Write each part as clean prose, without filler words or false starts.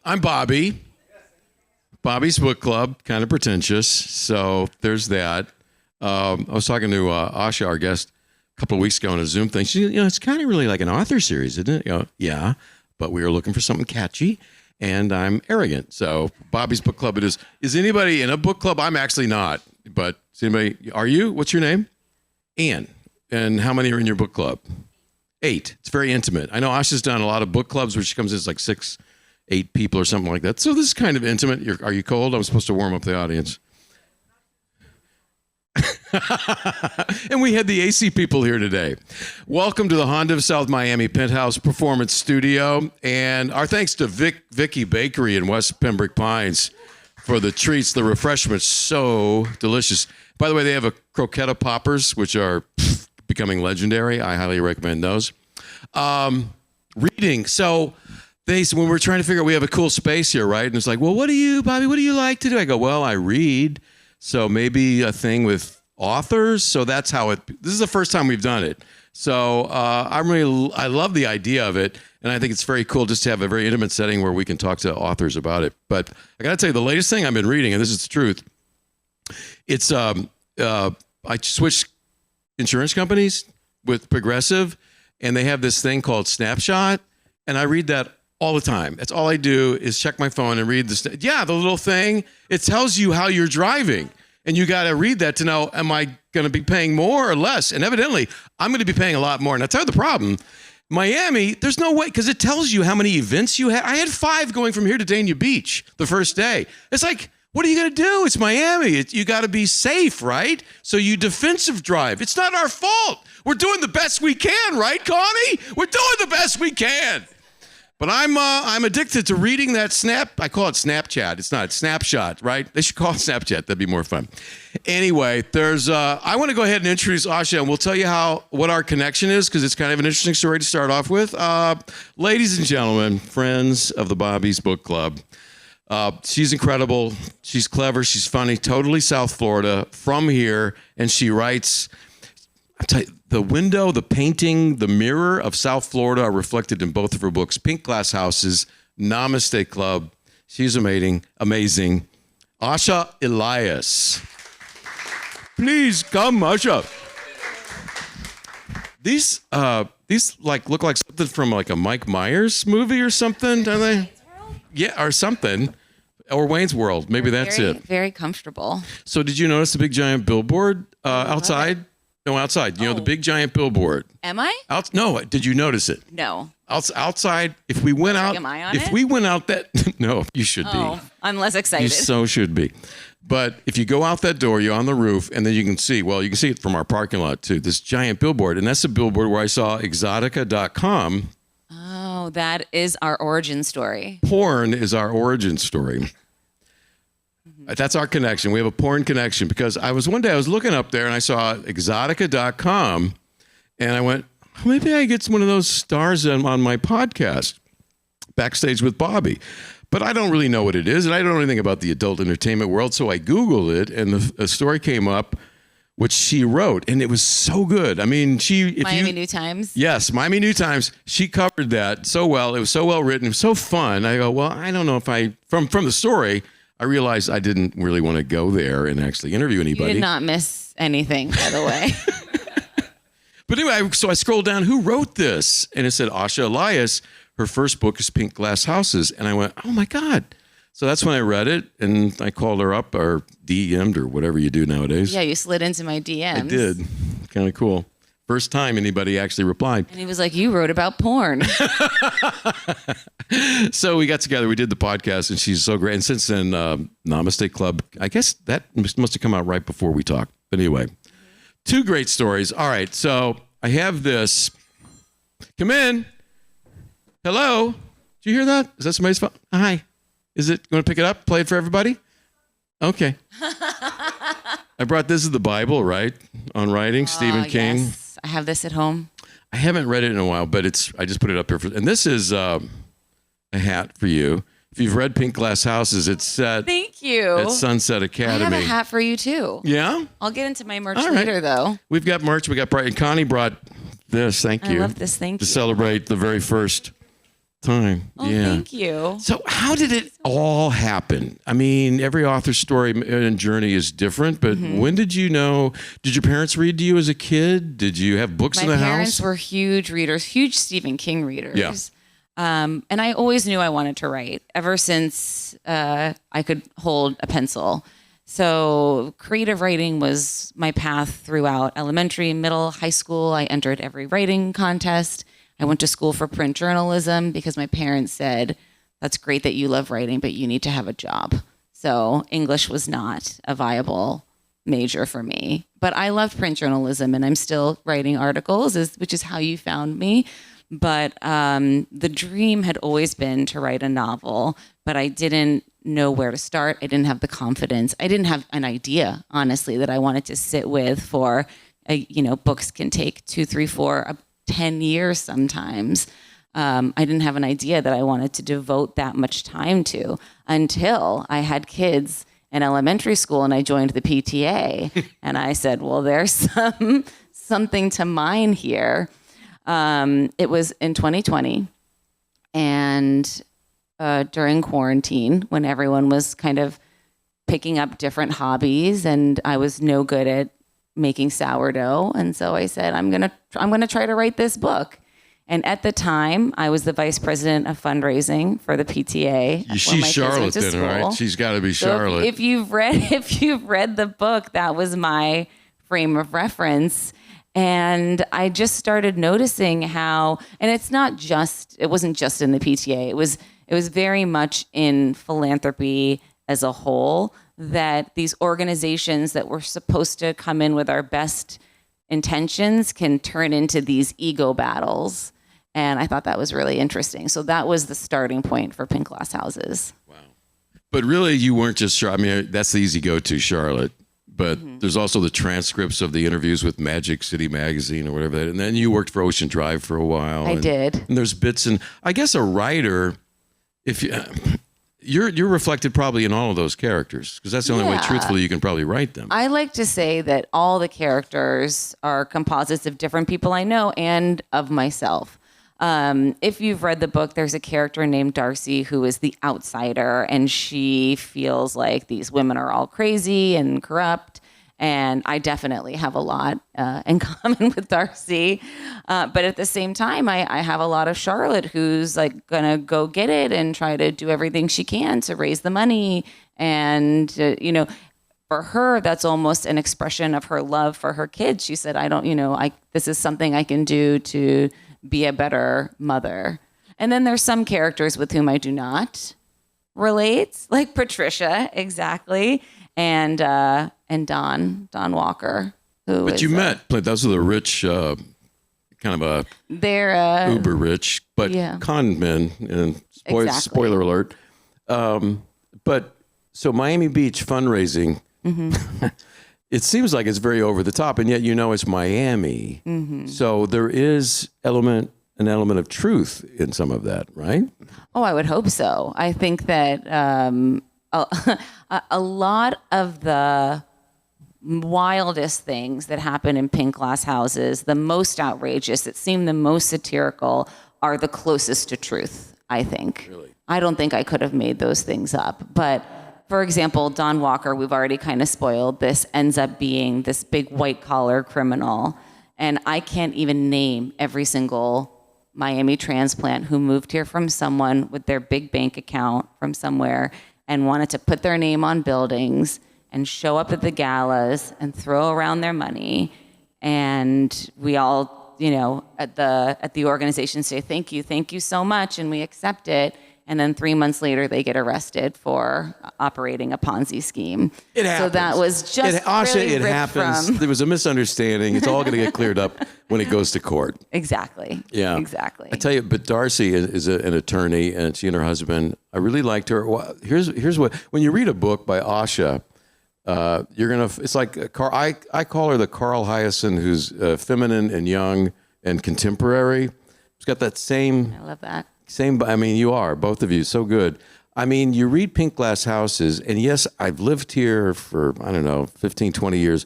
I'm Bobby. Bobby's Book Club, kind of pretentious. So there's that. I was talking to Asha, our guest, a couple of weeks ago on a Zoom thing. She, it's kind of really like an author series, isn't it? Yeah, but we were looking for something catchy, and I'm arrogant. So Bobby's Book Club it is. Is anybody in a book club? I'm actually not, but is anybody, are you? What's your name? Ann. And how many are in your book club? 8. It's very intimate. I know Asha's done a lot of book clubs where she comes in as like 6, 8 people or something like that. So this is kind of intimate. Are you cold? I'm supposed to warm up the audience. And we had the AC people here today. Welcome to the Honda of South Miami Penthouse Performance Studio. And our thanks to Vicky Bakery in West Pembroke Pines for the treats, the refreshments, so delicious. By the way, they have a croqueta poppers, which are becoming legendary. I highly recommend those. Reading. So when we're trying to figure out, we have a cool space here, right? And it's like, well, Bobby, what do you like to do? I go, well, I read. So maybe a thing with authors. So that's how this is the first time we've done it. So I love the idea of it. And I think it's very cool just to have a very intimate setting where we can talk to authors about it. But I got to tell you, the latest thing I've been reading, and this is the truth, it's I switched insurance companies with Progressive, and they have this thing called Snapshot, and I read that all the time. That's all I do is check my phone and read the little thing. It tells you how you're driving, and you got to read that to know, am I going to be paying more or less? And evidently, I'm going to be paying a lot more. And I'll tell you the problem. Miami, there's no way, because it tells you how many events you had. I had 5 going from here to Dania Beach the first day. It's like, what are you going to do? It's Miami. You got to be safe, right? So you defensive drive. It's not our fault. We're doing the best we can, right, Connie? We're doing the best we can. But I'm addicted to reading that I call it Snapchat. It's not Snapshot, right? They should call it Snapchat. That'd be more fun. Anyway, I want to go ahead and introduce Asha, and we'll tell you what our connection is, because it's kind of an interesting story to start off with. Ladies and gentlemen, friends of the Bobby's Book Club, she's incredible. She's clever. She's funny. Totally South Florida, from here, and she writes. I tell you, the window, the painting, the mirror of South Florida are reflected in both of her books. Pink Glass Houses, Namaste Club. She's amazing. Asha Elias. Please come, Asha. These look like something from like a Mike Myers movie or something, don't they? Yeah, or something. Or Wayne's World. Maybe that's it. Very comfortable. So did you notice the big giant billboard outside? No, outside. You know, the big giant billboard. Am I? No, did you notice it? No. Outside, if we went out. Am I on if it? we went out that. No, you should be. I'm less excited. You so should be. But if you go out that door, you're on the roof, and then you can see it from our parking lot too, this giant billboard. And that's the billboard where I saw exotica.com. Oh, that is our origin story. Porn is our origin story. That's our connection. We have a porn connection, because one day I was looking up there and I saw exotica.com, and I went, maybe I get one of those stars on my podcast, Backstage with Bobby. But I don't really know what it is, and I don't know anything about the adult entertainment world, so I Googled it, and a story came up, which she wrote, and it was so good. I mean, Miami New Times? Yes, Miami New Times. She covered that so well. It was so well written. It was so fun. I go, well, I don't know if from the story, I realized I didn't really want to go there and actually interview anybody. You did not miss anything, by the way. But anyway, so I scrolled down, who wrote this? And it said Asha Elias. Her first book is Pink Glass Houses. And I went, oh my God. So that's when I read it, and I called her up, or DM'd, or whatever you do nowadays. Yeah, you slid into my DMs. I did. Kind of cool. First time anybody actually replied. And he was like, you wrote about porn. So we got together, we did the podcast, and she's so great. And since then, Namaste Club, I guess that must have come out right before we talked. But anyway, 2 great stories. All right, so I have this. Come in. Hello. Did you hear that? Is that somebody's phone? Hi. Is it? You want to pick it up? Play it for everybody? Okay. I brought this is the Bible, right? On writing, Stephen King. Yes. I have this at home. I haven't read it in a while, but I just put it up here and this is a hat for you. If you've read Pink Glass Houses, it's set. Thank you. At Sunset Academy. I have a hat for you too. Yeah? I'll get into my merch later though. We've got merch. We got and Connie brought this. Thank you. I love this. Thank you. To celebrate the very first time. Oh, yeah. thank you. So how did it all happen? I mean, every author's story and journey is different, but when did you know? Did your parents read to you as a kid? Did you have books in the My parents house? were huge readers, huge Stephen King readers. Yeah. And I always knew I wanted to write ever since I could hold a pencil. So creative writing was my path throughout elementary, middle, high school. I entered every writing contest. I went to school for print journalism because my parents said, that's great that you love writing, but you need to have a job. So English was not a viable major for me. But I loved print journalism, and I'm still writing articles, which is how you found me. But the dream had always been to write a novel, but I didn't know where to start. I didn't have the confidence. I didn't have an idea, honestly, that I wanted to sit with for, books can take 2, 3, 4, 10 years sometimes. I didn't have an idea that I wanted to devote that much time to until I had kids in elementary school and I joined the PTA. And I said, well, there's something to mine here. It was in 2020 and during quarantine when everyone was kind of picking up different hobbies and I was no good at making sourdough. And so I said, I'm going to try to write this book. And at the time, I was the vice president of fundraising for the PTA. She's Charlotte then, right? She's got to be Charlotte. So if you've read the book, that was my frame of reference. And I just started noticing how, and it wasn't just in the PTA. It was very much in philanthropy as a whole, that these organizations that were supposed to come in with our best intentions can turn into these ego battles. And I thought that was really interesting. So that was the starting point for Pink Glass Houses. Wow. But really, you weren't just Charlotte. I mean, that's the easy go-to, Charlotte. But there's also the transcripts of the interviews with Magic City Magazine or whatever that. And then you worked for Ocean Drive for a while. I did. And there's bits, and I guess a writer, if you're reflected probably in all of those characters, because that's the only way, truthfully, you can probably write them. I like to say that all the characters are composites of different people I know and of myself. If you've read the book, there's a character named Darcy who is the outsider, and she feels like these women are all crazy and corrupt. And I definitely have a lot in common with Darcy. But at the same time, I have a lot of Charlotte who's like going to go get it and try to do everything she can to raise the money. And, for her, that's almost an expression of her love for her kids. She said, this is something I can do to be a better mother. And then there's some characters with whom I do not relate, like Patricia, exactly. And Don Walker, But you met, those are the rich, kind of they're uber rich, but con men, and spoiler alert. But so Miami Beach fundraising, it seems like it's very over the top, and yet it's Miami. So there is an element of truth in some of that, right? Oh, I would hope so. I think that a lot of the wildest things that happen in Pink Glass Houses, the most outrageous, that seem the most satirical, are the closest to truth, I think. Really? I don't think I could have made those things up. But for example, Don Walker, we've already kind of spoiled this, ends up being this big white-collar criminal. And I can't even name every single Miami transplant who moved here from someone with their big bank account from somewhere and wanted to put their name on buildings and show up at the galas and throw around their money. And we all, at the organization say, thank you so much, and we accept it. And then 3 months later, they get arrested for operating a Ponzi scheme. It happens. So that was just Asha, really it ripped happens. from. There was a misunderstanding. It's all going to get cleared up when it goes to court. Exactly. Yeah. Exactly. I tell you, but Darcy is an attorney, and she and her husband, I really liked her. Here's what, when you read a book by Asha, it's like, I call her the Carl Hyacin who's feminine and young and contemporary. She's got that same. I love that. You are, both of you, so good. I mean, you read Pink Glass Houses, and yes, I've lived here for, 15, 20 years.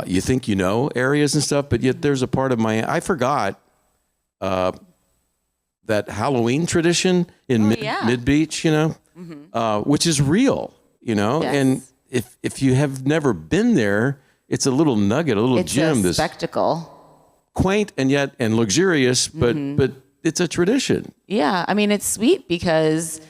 You think you know areas and stuff, but yet there's a part of I forgot that that Halloween tradition in Mid Beach, which is real, Yes. and if you have never been there, it's a little nugget, a little gem. It's a this spectacle. quaint and luxurious, but it's a tradition. Yeah, I mean, it's sweet because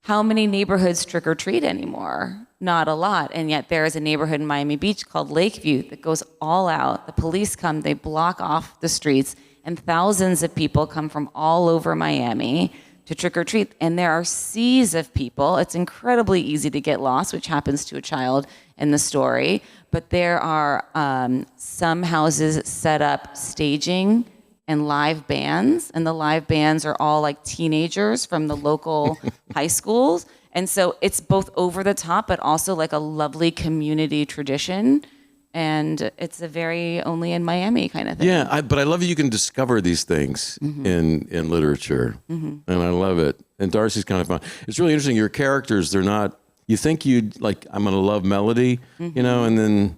how many neighborhoods trick or treat anymore? Not a lot. And yet there is a neighborhood in Miami Beach called Lakeview that goes all out. The police come, they block off the streets, and thousands of people come from all over Miami to trick or treat. And there are seas of people. It's incredibly easy to get lost, which happens to a child in the story. But there are some houses set up staging and live bands, and the live bands are all like teenagers from the local high schools. And so it's both over the top, but also like a lovely community tradition. And it's a very only in Miami kind of thing. Yeah, but I love you can discover these things in literature, and I love it. And Darcy's kind of fun. It's really interesting. Your characters, they're not. You think you'd like, I'm gonna love Melody, and then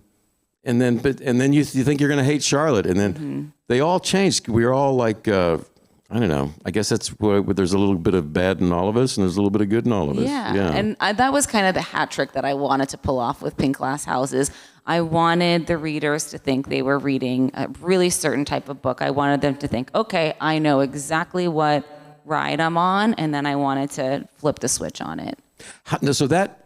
you think you're gonna hate Charlotte, and then they all change. We're all like, I don't know. I guess that's what there's a little bit of bad in all of us, and there's a little bit of good in all of us. Yeah. And that was kind of the hat trick that I wanted to pull off with Pink Glass Houses. I wanted the readers to think they were reading a really certain type of book. I wanted them to think, okay, I know exactly what ride I'm on, and then I wanted to flip the switch on it. So that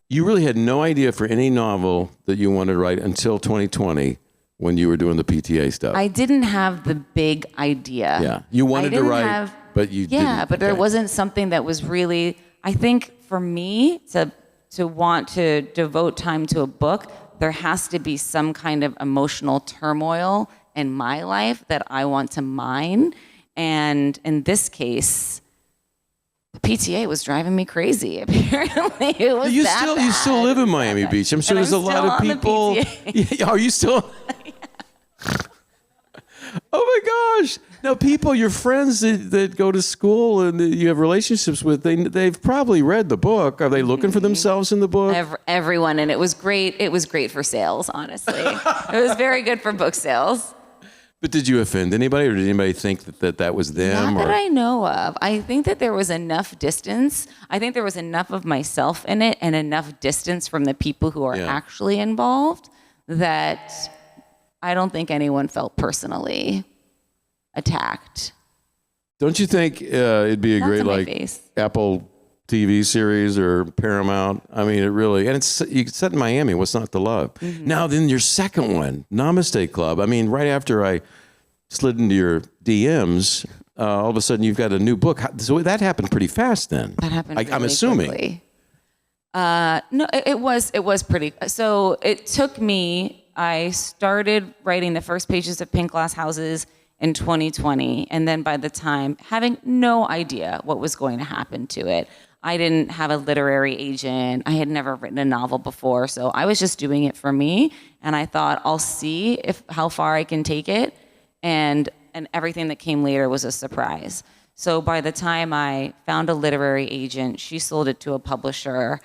you really had no idea for any novel that you wanted to write until 2020 when you were doing the PTA stuff. I didn't have the big idea. Yeah, you wanted to write, but you didn't. Yeah, but there wasn't something that was really, I think for me to want to devote time to a book, there has to be some kind of emotional turmoil in my life that I want to mine. And in this case, the PTA was driving me crazy. Apparently, it was you bad. still live in Miami Beach. I'm sure there's a lot of people. Yeah, are you still? Oh my gosh! Now, people, your friends that go to school and that you have relationships with, they've probably read the book. Are they looking for themselves in the book? Everyone, and it was great. It was great for sales, honestly. It was very good for book sales. But did you offend anybody, or did anybody think that was them? Not that I know of. I think that there was enough distance. I think there was enough of myself in it and enough distance from the people who are actually involved that I don't think anyone felt personally attacked. Don't you think it'd be a great Apple TV series or Paramount? I mean, it really, and it's set in Miami. What's not to love? Now, then your second one, Namaste Club. I mean, right after I slid into your DMs, all of a sudden you've got a new book. So that happened pretty fast then. That happened really I'm assuming. Quickly. No, it was pretty. So it took me. I started writing the first pages of Pink Glass Houses in 2020, and then by the time, having no idea what was going to happen to it, I didn't have a literary agent. I had never written a novel before, so I was just doing it for me, and I thought, I'll see how far I can take it, and everything that came later was a surprise. So by the time I found a literary agent, she sold it to a publisher.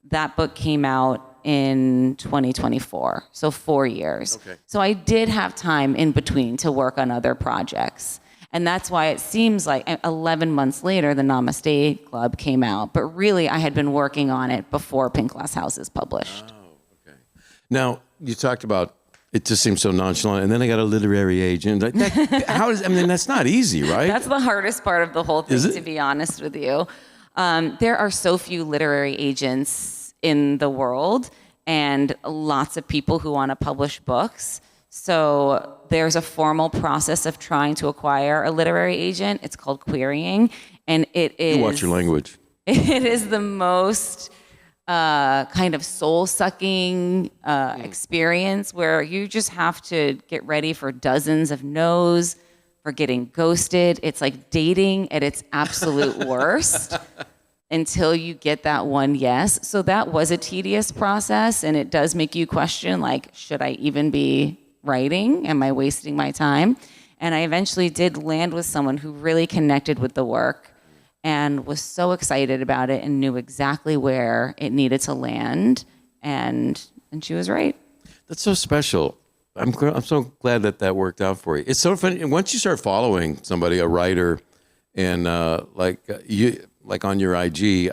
That book came out in 2024, so 4 years. Okay. So I did have time in between to work on other projects. And that's why it seems like 11 months later, the Namaste Club came out. But really, I had been working on it before Pink Glass Houses published. Oh, okay. Now, you talked about it just seems so nonchalant, and then I got a literary agent. That's not easy, right? That's the hardest part of the whole thing, to be honest with you. There are so few literary agents in the world and lots of people who want to publish books. So there's a formal process of trying to acquire a literary agent. It's called querying. And it is... You watch your language. It is the most kind of soul-sucking experience where you just have to get ready for dozens of no's, for getting ghosted. It's like dating at its absolute worst. Until you get that one yes. So that was a tedious process, and it does make you question, like, should I even be writing? Am I wasting my time? And I eventually did land with someone who really connected with the work and was so excited about it and knew exactly where it needed to land, and she was right. That's so special. I'm so glad that worked out for you. It's so funny. And once you start following somebody, a writer, And like on your IG,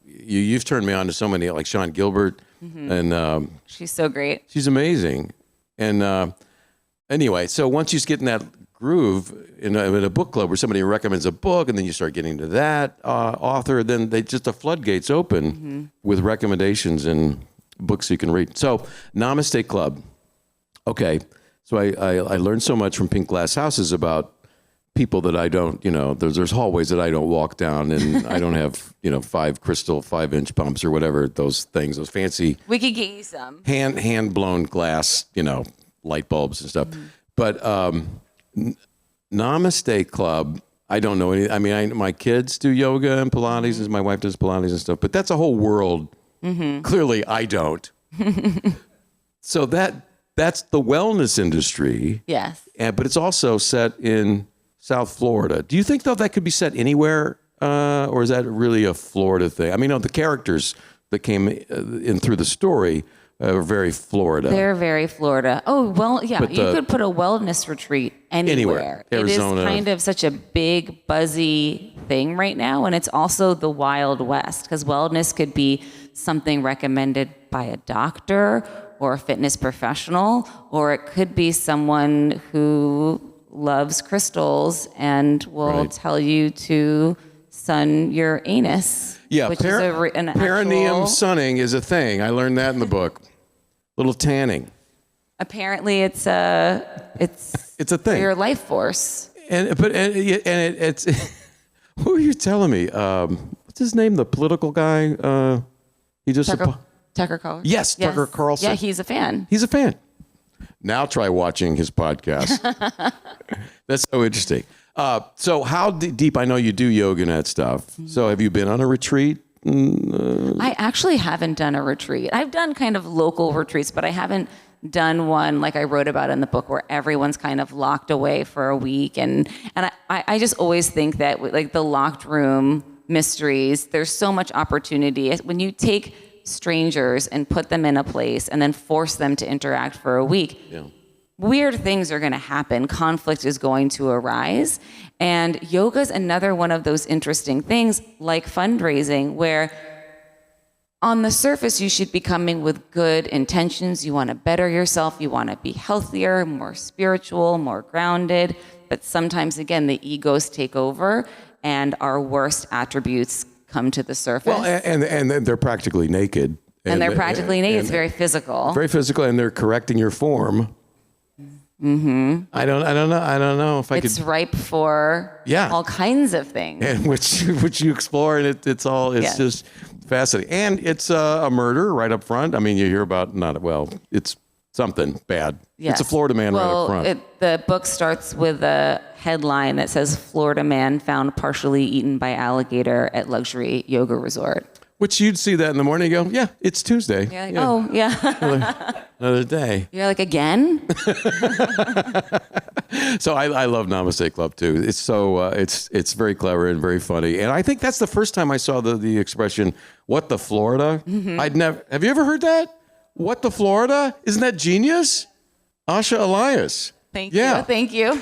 you've turned me on to so many, like Sean Gilbert, and She's so great. she's amazing. And anyway, so once you get in that groove in a book club where somebody recommends a book, and then you start getting to that author, then the floodgates open with recommendations and books you can read. So Namaste Club. Okay, so I learned so much from Pink Glass Houses about people that I don't, there's hallways that I don't walk down, and I don't have, 5 crystal 5-inch pumps or whatever, those things, those fancy We could get you some. hand blown glass, light bulbs and stuff. But Namaste Club, I don't know any. I mean, my kids do yoga and Pilates, and my wife does Pilates and stuff. But that's a whole world. Clearly, I don't. So that's the wellness industry. Yes. But it's also set in South Florida. Do you think though that could be set anywhere, or is that really a Florida thing? I mean, the characters that came in through the story are very Florida. They're very Florida. Oh, well, yeah. But You could put a wellness retreat anywhere. Arizona. It is kind of such a big, buzzy thing right now. And it's also the Wild West, because wellness could be something recommended by a doctor or a fitness professional, or it could be someone who loves crystals and will tell you to sun your anus. Yeah, which is an perineum actual, sunning is a thing. I learned that in the book. Little tanning. Apparently, it's a It's a thing. your life force. It's who are you telling me? What's his name? The political guy. He just Tucker Carlson. Yes, Tucker Carlson. Yeah, he's a fan. He's a fan. Now try watching his podcast. That's so interesting. So how deep? I know you do yoga and that stuff. So have you been on a retreat? I actually haven't done a retreat. I've done kind of local retreats, but I haven't done one like I wrote about in the book where everyone's kind of locked away for a week. And I just always think that like the locked room mysteries, there's so much opportunity. When you take strangers and put them in a place and then force them to interact for a week, weird things are going to happen. Conflict is going to arise. And yoga is another one of those interesting things, like fundraising, where on the surface, you should be coming with good intentions. You want to better yourself. You want to be healthier, more spiritual, more grounded. But sometimes, again, the egos take over and our worst attributes come to the surface. Well, and they're practically naked. And they're practically naked. It's very physical. Very physical, and they're correcting your form. I don't know if I could. It's ripe for all kinds of things. And which you explore, and it's just fascinating. And it's a murder right up front. I mean, you hear about it's something bad. Yes. It's a Florida man right up front. The book starts with a headline that says, "Florida man found partially eaten by alligator at luxury yoga resort." Which you'd see that in the morning and go, yeah, it's Tuesday. You're like, oh, yeah. Another day. You're like, again? So I love Namaste Club too. It's so it's very clever and very funny. And I think that's the first time I saw the expression "What the Florida." I'd never. Have you ever heard that? What the Florida? Isn't that genius? Asha Elias. Thank you. Thank you.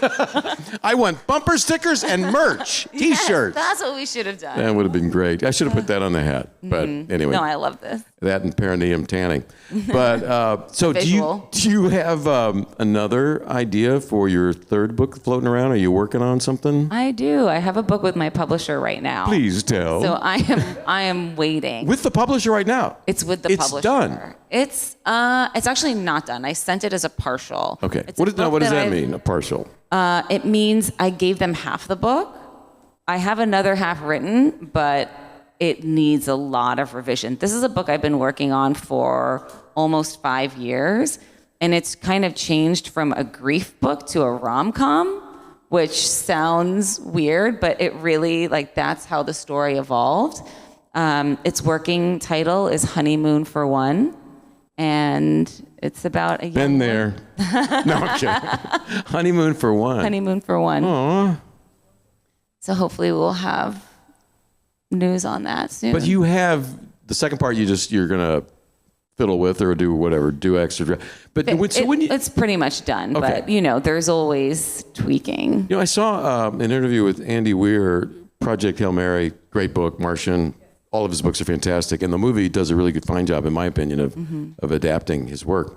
I want bumper stickers and merch, T-shirts. Yes, that's what we should have done. That would have been great. I should have put that on the hat. But anyway. No, I love this. That and perineum tanning. But so do you have another idea for your third book floating around? Are you working on something? I do. I have a book with my publisher right now. Please tell. So I am waiting. With the publisher right now? It's with the publisher. It's done. It's actually not done. I sent it as a partial. Okay. What does that mean, a partial? It means I gave them half the book. I have another half written, but it needs a lot of revision. This is a book I've been working on for almost 5 years, and it's kind of changed from a grief book to a rom-com, which sounds weird, but it really, that's how the story evolved. Its working title is Honeymoon for One, and it's about a young Been there. No, I'm kidding. Honeymoon for One. Honeymoon for One. Aww. So hopefully we'll have news on that soon. But you have the second part. You're gonna fiddle with or do whatever, do extra. But when you, it's pretty much done, Okay. but there's always tweaking. I saw an interview with Andy Weir, Project Hail Mary, great book, Martian. All of his books are fantastic, and the movie does a really good fine job, in my opinion, of adapting his work.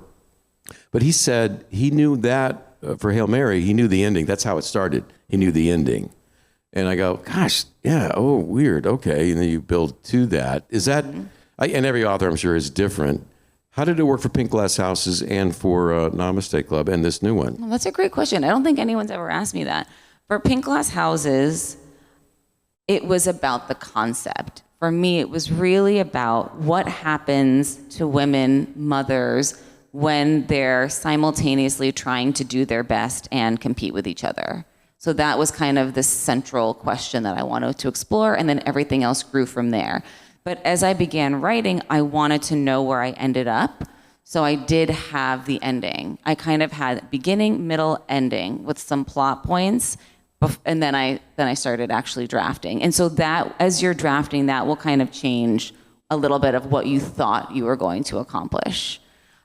But he said he knew that for Hail Mary, he knew the ending. That's how it started. He knew the ending. And I go, gosh, yeah, oh, weird, okay. And then you build to that. Is that, and every author, I'm sure, is different. How did it work for Pink Glass Houses and for Namaste Club and this new one? Well, that's a great question. I don't think anyone's ever asked me that. For Pink Glass Houses, it was about the concept. For me, it was really about what happens to women, mothers, when they're simultaneously trying to do their best and compete with each other. So that was kind of the central question that I wanted to explore, and then everything else grew from there. But as I began writing, I wanted to know where I ended up. So I did have the ending. I kind of had beginning, middle, ending with some plot points. And then I started actually drafting. And so that, as you're drafting, that will kind of change a little bit of what you thought you were going to accomplish.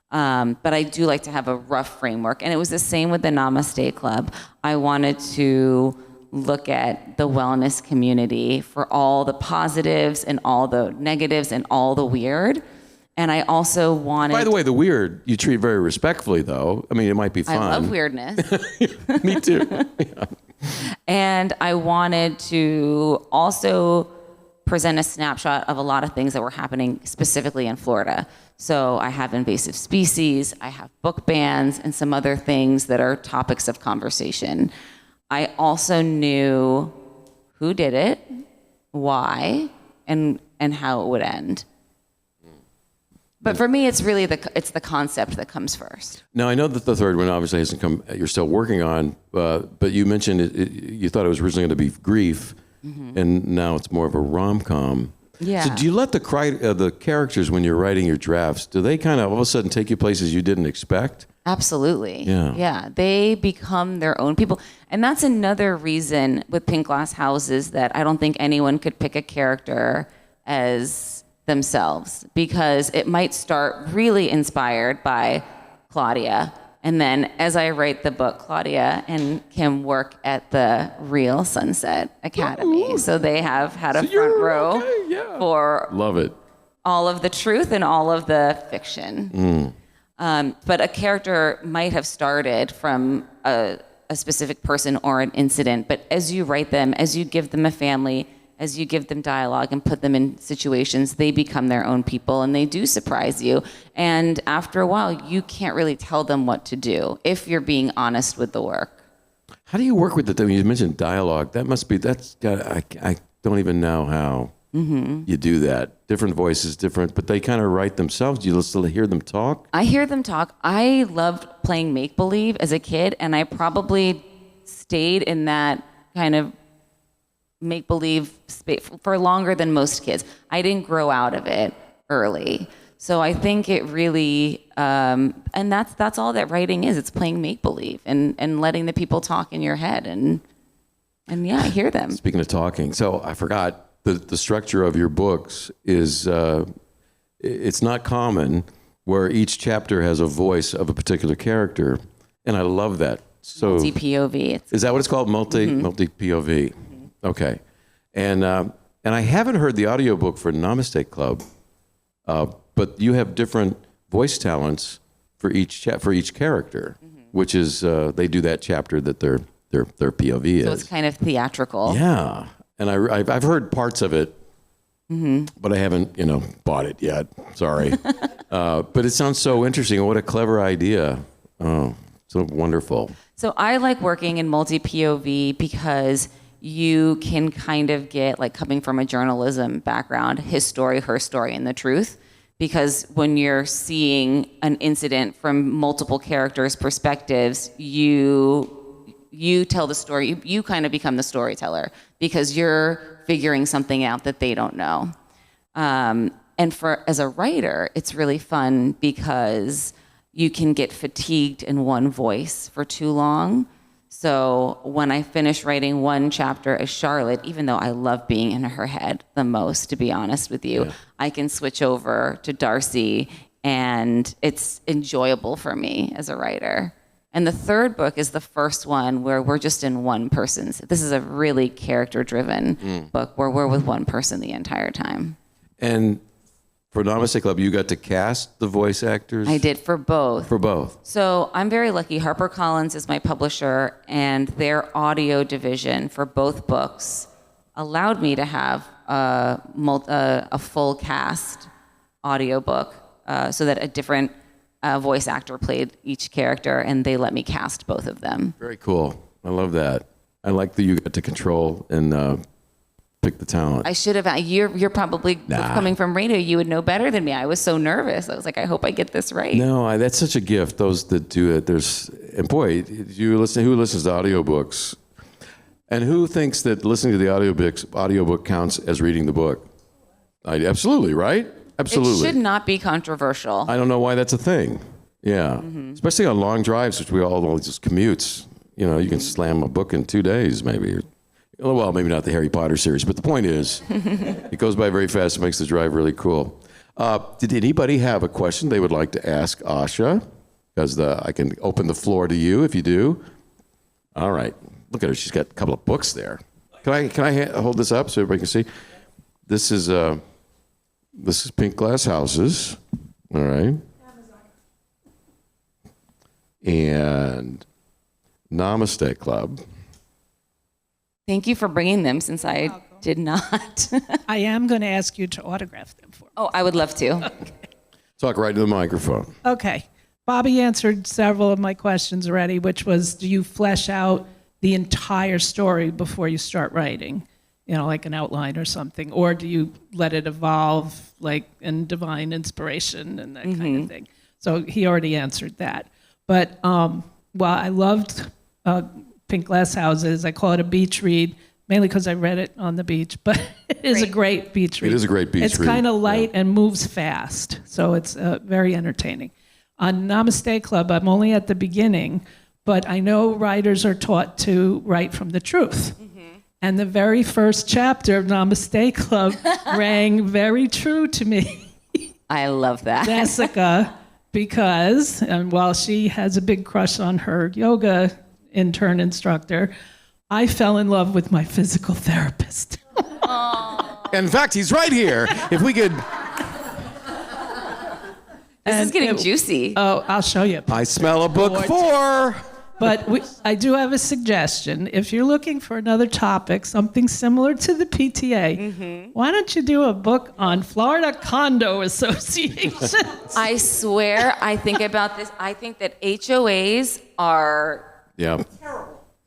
But I do like to have a rough framework. And it was the same with the Namaste Club. I wanted to look at the wellness community for all the positives and all the negatives and all the weird. And I also wanted... By the way, the weird, you treat very respectfully, though. I mean, it might be fun. I love weirdness. Me too. Yeah. And I wanted to also present a snapshot of a lot of things that were happening specifically in Florida. So I have invasive species, I have book bans, and some other things that are topics of conversation. I also knew who did it, why, and how it would end. But for me, it's really the concept that comes first. Now, I know that the third one obviously hasn't come, you're still working on, but you mentioned you thought it was originally going to be grief, and now it's more of a rom-com. Yeah. So do you let the characters, when you're writing your drafts, do they kind of all of a sudden take you places you didn't expect? Absolutely. Yeah. Yeah. They become their own people. And that's another reason with Pink Glass Houses that I don't think anyone could pick a character as themselves, because it might start really inspired by Claudia. And then as I write the book, Claudia and Kim work at the real Sunset Academy. Ooh. So they have had a front row for Love it. all of the truth and all of the fiction. But a character might have started from a specific person or an incident, but as you write them, as you give them a family, as you give them dialogue and put them in situations, they become their own people, and they do surprise you. And after a while, you can't really tell them what to do if you're being honest with the work. How do you work with it? You mentioned dialogue. I don't even know how you do that. Different voices, but they kind of write themselves. Do you still hear them talk? I hear them talk. I loved playing make-believe as a kid, and I probably stayed in that kind of make-believe space for longer than most kids. I didn't grow out of it early. So I think it really, and that's all that writing is. It's playing make-believe and letting the people talk in your head. And yeah, I hear them. Speaking of talking, so I forgot, the structure of your books is, it's not common where each chapter has a voice of a particular character. And I love that. So Multi-POV. Is that what it's called? Multi-POV. Okay. And I haven't heard the audiobook for Namaste Club, but you have different voice talents for each character, which is they do that chapter that their POV is. So it's kind of theatrical. Yeah. And I've heard parts of it, but I haven't bought it yet. Sorry. But it sounds so interesting. What a clever idea. Oh, so wonderful. So I like working in multi-POV because you can kind of get, like, coming from a journalism background, his story, her story, and the truth. Because when you're seeing an incident from multiple characters' perspectives, you tell the story. You kind of become the storyteller because you're figuring something out that they don't know. And as a writer, it's really fun because you can get fatigued in one voice for too long. So when I finish writing one chapter as Charlotte, even though I love being in her head the most, to be honest with you, I can switch over to Darcy and it's enjoyable for me as a writer. And the third book is the first one where we're just in one person's. This is a really character-driven book where we're with one person the entire time. And for Namaste Club, you got to cast the voice actors? I did for both. For both. So I'm very lucky. HarperCollins is my publisher, and their audio division for both books allowed me to have a full cast audiobook so that a different voice actor played each character, and they let me cast both of them. Very cool. I love that. I like that you got to control and pick the talent. I should have. You're probably coming from radio. You would know better than me. I was so nervous. I was like, I hope I get this right. No, that's such a gift. Those that do it. And boy, who listens to audiobooks, and who thinks that listening to the audiobook counts as reading the book? Absolutely, right? Absolutely. It should not be controversial. I don't know why that's a thing. Yeah, especially on long drives, which we all just commutes. You can slam a book in 2 days, maybe. Well, maybe not the Harry Potter series, but the point is, it goes by very fast. It makes the drive really cool. Did anybody have a question they would like to ask Asha? Because I can open the floor to you if you do. All right. Look at her. She's got a couple of books there. Can I hold this up so everybody can see? This is Pink Glass Houses. All right. And Namaste Club. Thank you for bringing them, since I did not. I am going to ask you to autograph them for me. Oh, I would love to. Okay. Talk right to the microphone. Okay. Bobby answered several of my questions already, which was, do you flesh out the entire story before you start writing? Like an outline or something. Or do you let it evolve, like in divine inspiration and that kind of thing? So he already answered that. But while I loved Pink Glass Houses, I call it a beach read, mainly because I read it on the beach, but it is a great beach read. It is a great beach read. It's kind of light and moves fast, so it's very entertaining. On Namaste Club, I'm only at the beginning, but I know writers are taught to write from the truth. And the very first chapter of Namaste Club rang very true to me. I love that. Jessica, because while she has a big crush on her yoga intern instructor, I fell in love with my physical therapist. In fact, he's right here. If we could... This is getting juicy. Oh, I'll show you. I smell a book 4. But I do have a suggestion. If you're looking for another topic, something similar to the PTA, why don't you do a book on Florida condo associations? I swear, I think about this. I think that HOAs are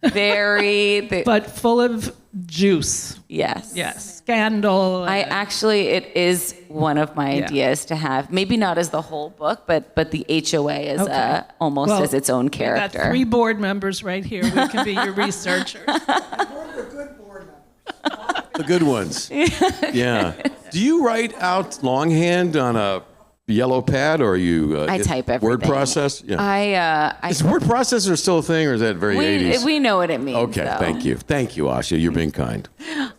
very... But full of juice. Yes. Yes. Scandal. It is one of my ideas to have, maybe not as the whole book, but the HOA is almost as its own character. We've got 3 board members right here. We can be your researchers. The good ones. Yeah. Do you write out longhand on a yellow pad, or you I type everything. Word process? Yeah. Is word processor still a thing, or is that very 80s? We know what it means. Okay, though. thank you, Asha. You're being kind.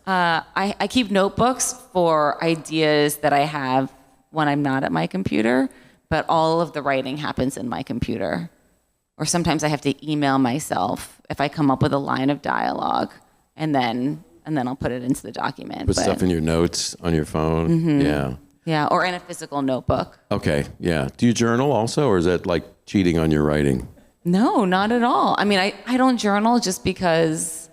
I keep notebooks for ideas that I have when I'm not at my computer, but all of the writing happens in my computer. Or sometimes I have to email myself if I come up with a line of dialogue, and then I'll put it into the document. Put stuff in your notes on your phone. Yeah. Yeah, or in a physical notebook. Okay, yeah. Do you journal also, or is that like cheating on your writing? No, not at all. I mean, I don't journal just because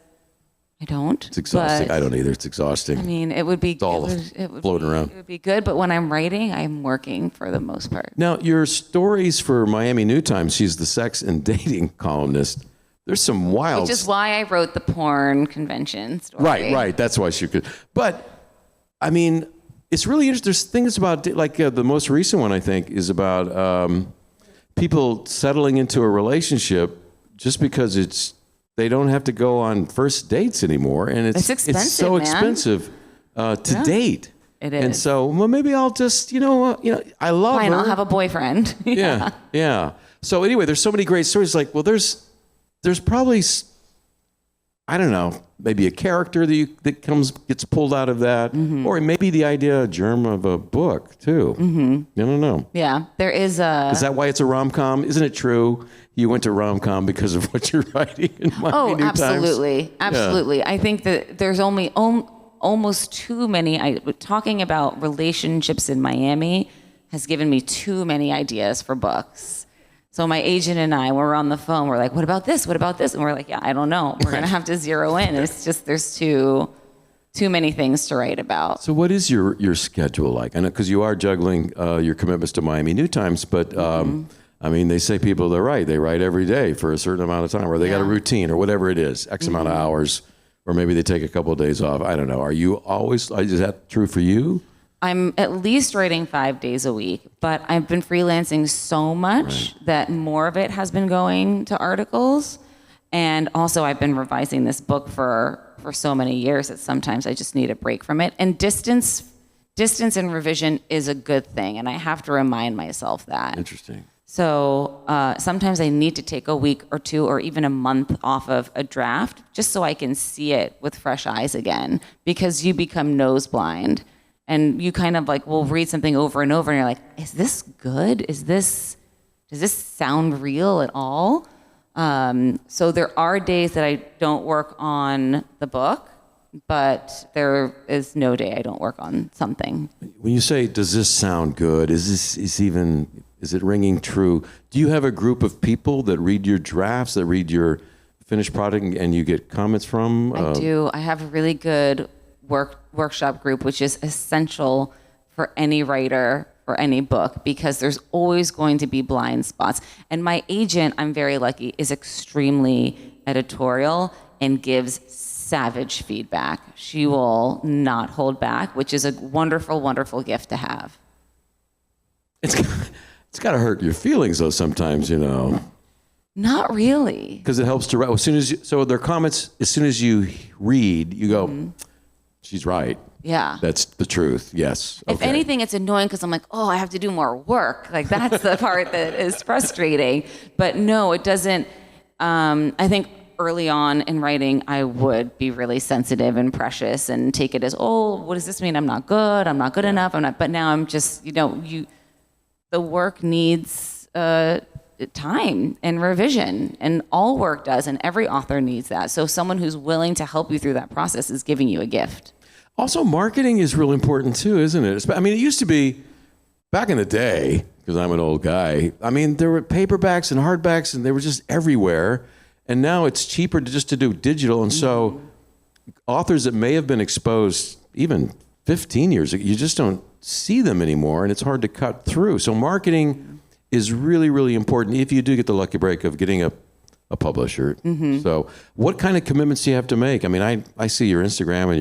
I don't. It's exhausting. I don't either. It's exhausting. I mean, it would be floating around. It would be good, but when I'm writing, I'm working for the most part. Now, your stories for Miami New Times, she's the sex and dating columnist. There's some wild... Which is why I wrote the porn convention story. Right. That's why she could... But, I mean... It's really interesting. There's things about, like the most recent one, I think, is about people settling into a relationship just because they don't have to go on first dates anymore, and it's expensive, it's so man. expensive to date. It is. And so, well, maybe I'll just, I love Fine, her. I'll have a boyfriend. Yeah. So anyway, there's so many great stories. Like, well, there's probably I don't know, maybe a character that gets pulled out of that, or maybe the idea, germ of a book too. I don't know. Yeah, there is a. Is that why it's a rom-com? Isn't it true? You went to rom-com because of what you're writing in Miami New Times? Absolutely. I think that there's only almost too many. Talking about relationships in Miami has given me too many ideas for books. So my agent and I, when we're on the phone, we're like, what about this? What about this? And we're like, yeah, I don't know. We're going to have to zero in. It's just, there's too many things to write about. So what is your schedule like? I know, because you are juggling your commitments to Miami New Times, but I mean, they say people that write, they write every day for a certain amount of time, or they got a routine or whatever it is, X amount of hours, or maybe they take a couple of days off. I don't know. Are you always, is that true for you? I'm at least writing 5 days a week, but I've been freelancing so much that more of it has been going to articles. And also I've been revising this book for so many years that sometimes I just need a break from it. And distance and revision is a good thing. And I have to remind myself that. Interesting. So sometimes I need to take a week or two or even a month off of a draft just so I can see it with fresh eyes again, because you become nose blind. And you kind of like will read something over and over, and you're like, "Is this good? Does this sound real at all?" So there are days that I don't work on the book, but there is no day I don't work on something. When you say, "Does this sound good?" Is it ringing true? Do you have a group of people that read your drafts, that read your finished product, and you get comments from? I do. I have a really good workshop group, which is essential for any writer or any book, because there's always going to be blind spots. And my agent, I'm very lucky, is extremely editorial and gives savage feedback. She will not hold back, which is a wonderful, wonderful gift to have. It's got to hurt your feelings though sometimes, you know. Not really. Because it helps to write. So their comments, as soon as you read, you go, she's right. Yeah. That's the truth. Yes. If anything, it's annoying because I'm like, oh, I have to do more work. Like, that's the part that is frustrating. But no, it doesn't. I think early on in writing, I would be really sensitive and precious and take it as, oh, what does this mean? I'm not good. I'm not good enough. But now I'm just, the work needs time and revision, and all work does, and every author needs that. So someone who's willing to help you through that process is giving you a gift. Also, marketing is real important too, isn't it? I mean, it used to be back in the day, because I'm an old guy. I mean, there were paperbacks and hardbacks, and they were just everywhere. And now it's cheaper to do digital. And so authors that may have been exposed even 15 years ago, you just don't see them anymore, and it's hard to cut through. So marketing is really, really important if you do get the lucky break of getting a publisher. So what kind of commitments do you have to make? I mean, I see your Instagram, and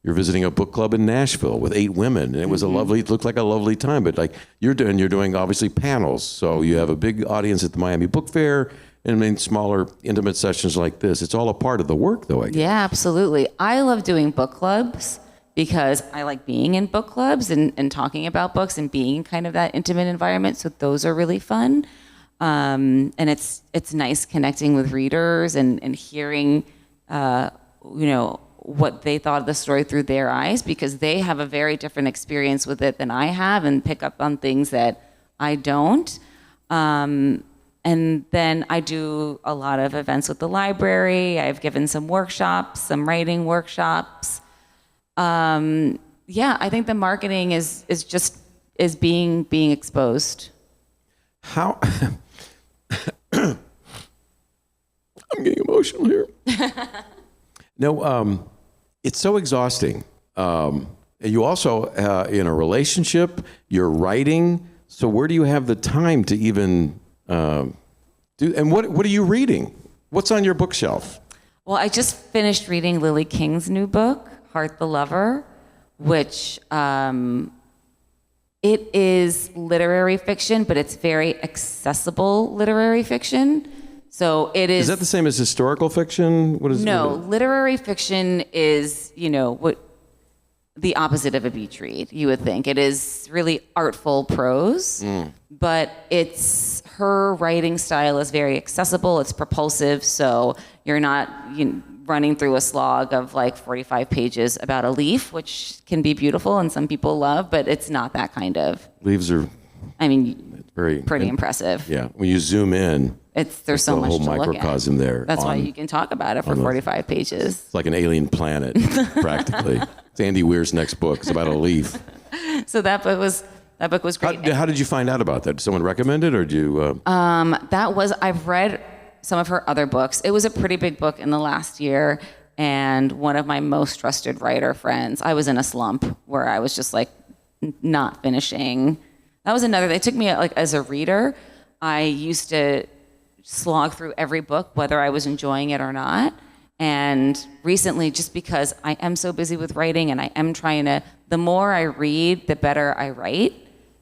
you're visiting a book club in Nashville with 8 women, and it was it looked like a lovely time. But like you're doing obviously panels, so you have a big audience at the Miami Book Fair, and I mean smaller intimate sessions like this. It's all a part of the work, though. I guess. Yeah, absolutely. I love doing book clubs because I like being in book clubs and talking about books and being in kind of that intimate environment. So those are really fun, and it's nice connecting with readers and hearing, what they thought of the story through their eyes, because they have a very different experience with it than I have, and pick up on things that I don't. And then I do a lot of events with the library. I've given some workshops, some writing workshops. I think the marketing is being exposed. How? I'm getting emotional here. No, it's so exhausting. You also, in a relationship, you're writing. So where do you have the time to even do? And what are you reading? What's on your bookshelf? Well, I just finished reading Lily King's new book, Heart the Lover, which it is literary fiction, but it's very accessible literary fiction. So it is. Is that the same as historical fiction? What is it? No, literary fiction is, what the opposite of a beach read, you would think. It is really artful prose, but her writing style is very accessible. It's propulsive, so you're not running through a slog of like 45 pages about a leaf, which can be beautiful and some people love, but it's not that kind of. Leaves are I mean, pretty impressive. Yeah, when you zoom in, there's so much to look at. The whole microcosm there. That's why you can talk about it for 45 pages. It's like an alien planet, practically. It's Andy Weir's next book. It's about a leaf. So that book was great. How did you find out about that? Did someone recommend it, or did you? I've read some of her other books. It was a pretty big book in the last year, and one of my most trusted writer friends. I was in a slump where I was just like not finishing. That was another. They took me like as a reader. I used to slog through every book, whether I was enjoying it or not. And recently, just because I am so busy with writing and I am trying to, the more I read, the better I write.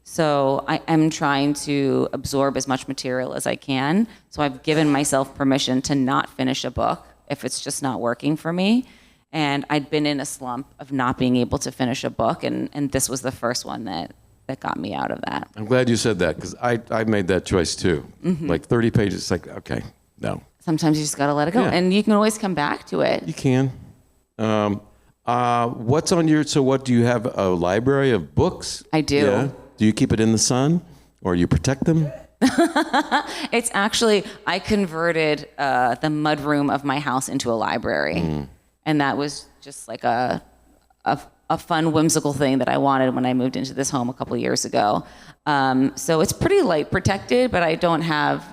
So I am trying to absorb as much material as I can. So I've given myself permission to not finish a book if it's just not working for me. And I'd been in a slump of not being able to finish a book, and this was the first one that got me out of that. I'm glad you said that, because I made that choice too. Like 30 pages, it's like, okay, no. Sometimes you just got to let it go. Yeah. And you can always come back to it. You can. What's on your, so what, do you have a library of books? I do. Yeah. Do you keep it in the sun, or you protect them? It's actually, I converted the mudroom of my house into a library. And that was just like a fun, whimsical thing that I wanted when I moved into this home a couple of years ago. So it's pretty light protected, but I don't have,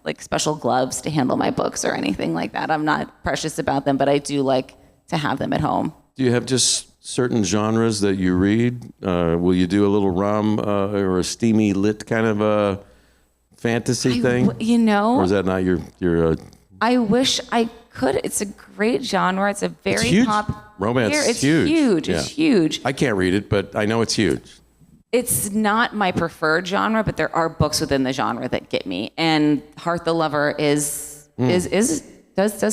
like special gloves to handle my books or anything like that. I'm not precious about them, but I do like to have them at home. Do you have just certain genres that you read? Will you do a little rum or a steamy lit kind of a fantasy thing? Or is that not your I wish I could. It's a great genre. It's a very huge. Romance it's huge. Huge. Yeah. It's huge. I can't read it, but I know it's huge. It's not my preferred genre, but there are books within the genre that get me. And Heart the Lover does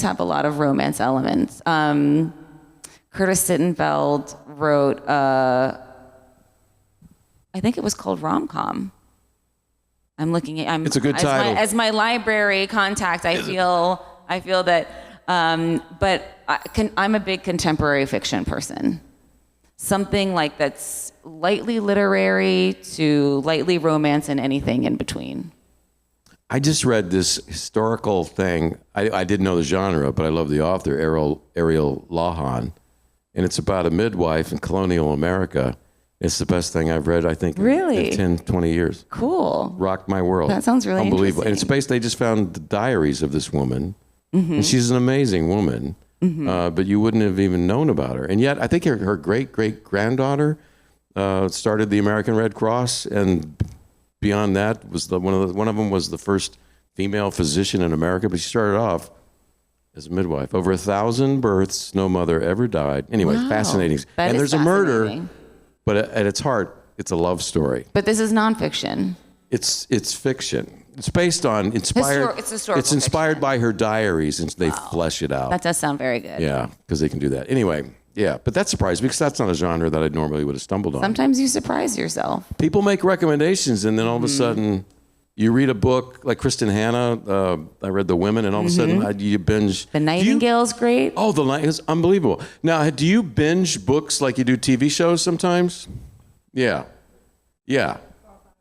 have a lot of romance elements. Curtis Sittenfeld wrote, I think it was called Rom-Com. I'm looking at. It's a good title. As my library contact, I feel that. But I'm a big contemporary fiction person. Something like that's lightly literary to lightly romance and anything in between. I just read this historical thing. I didn't know the genre, but I love the author, Ariel Lahan. And it's about a midwife in colonial America. It's the best thing I've read, I think, in 10, 20 years. Cool. Rocked my world. That sounds really unbelievable. interesting. And it's based, they just found the diaries of this woman. And she's an amazing woman. But you wouldn't have even known about her. And yet, I think her great-great-granddaughter started the American Red Cross, and beyond that, was one of them was the first female physician in America, but she started off as a midwife. Over 1,000 births, no mother ever died. Anyway, Wow. fascinating. And there's a murder, but at its heart, it's a love story. But this is nonfiction. It's fiction. It's based on inspired. It's historical. It's inspired fiction. by her diaries, and they flesh it out. That does sound very good. Yeah, because they can do that. Anyway, yeah, but that surprised me because that's not a genre that I normally would have stumbled on. Sometimes you surprise yourself. People make recommendations, and then all of a sudden, you read a book like Kristen Hanna. I read The Women, and all of a sudden, you binge. The Nightingale's great. Oh, The Nightingale is unbelievable. Now, do you binge books like you do TV shows sometimes? Yeah.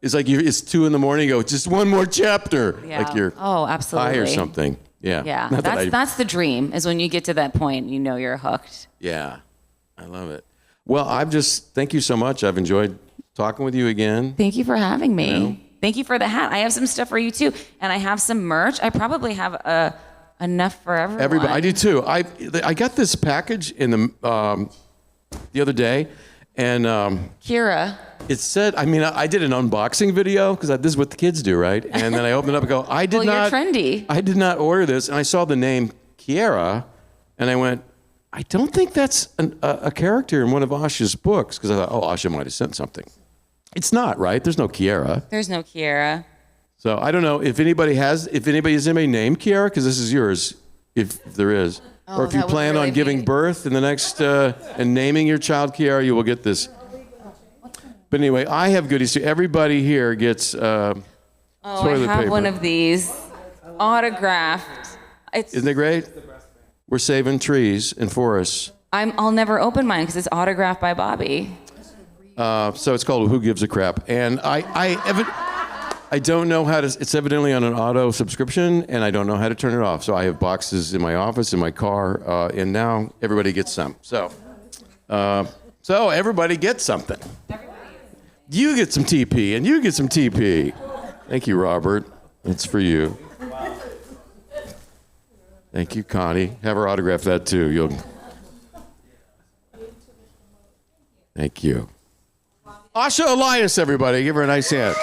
It's like it's 2 a.m. You go, just one more chapter. Yeah. Like you're absolutely. high or something. Yeah. Yeah. Not that That's the dream, is when you get to that point, you're hooked. Yeah. I love it. Well, thank you so much. I've enjoyed talking with you again. Thank you for having me. Thank you for the hat. I have some stuff for you too. And I have some merch. I probably have enough for everyone. Everybody, I do too. I got this package in the other day, and Kira. it said, I did an unboxing video because this is what the kids do, right? And then I opened it up and go, I did not. You're trendy. I did not order this, and I saw the name Kiera, and I went, I don't think that's a character in one of Asha's books, because I thought, Asha might have sent something. It's not, right? There's no Kiera. There's no Kiera. So I don't know if anybody has anybody named Kiera, because this is yours, if there is. Or if you plan on giving birth in the next, and naming your child Kiera, you will get this. But anyway, I have goodies too. Everybody here gets toilet paper. I have one of these autographed. Isn't it great? We're saving trees and forests. I'll never open mine because it's autographed by Bobby. So it's called Who Gives a Crap. And I don't know how to, it's evidently on an auto subscription, and I don't know how to turn it off. So I have boxes in my office, in my car, and now everybody gets some. So everybody gets something. You get some TP, and you get some TP. Thank you, Robert. It's for you. Thank you, Connie. Have her autograph that too. Thank you. Asha Elias, everybody. Give her a nice hand.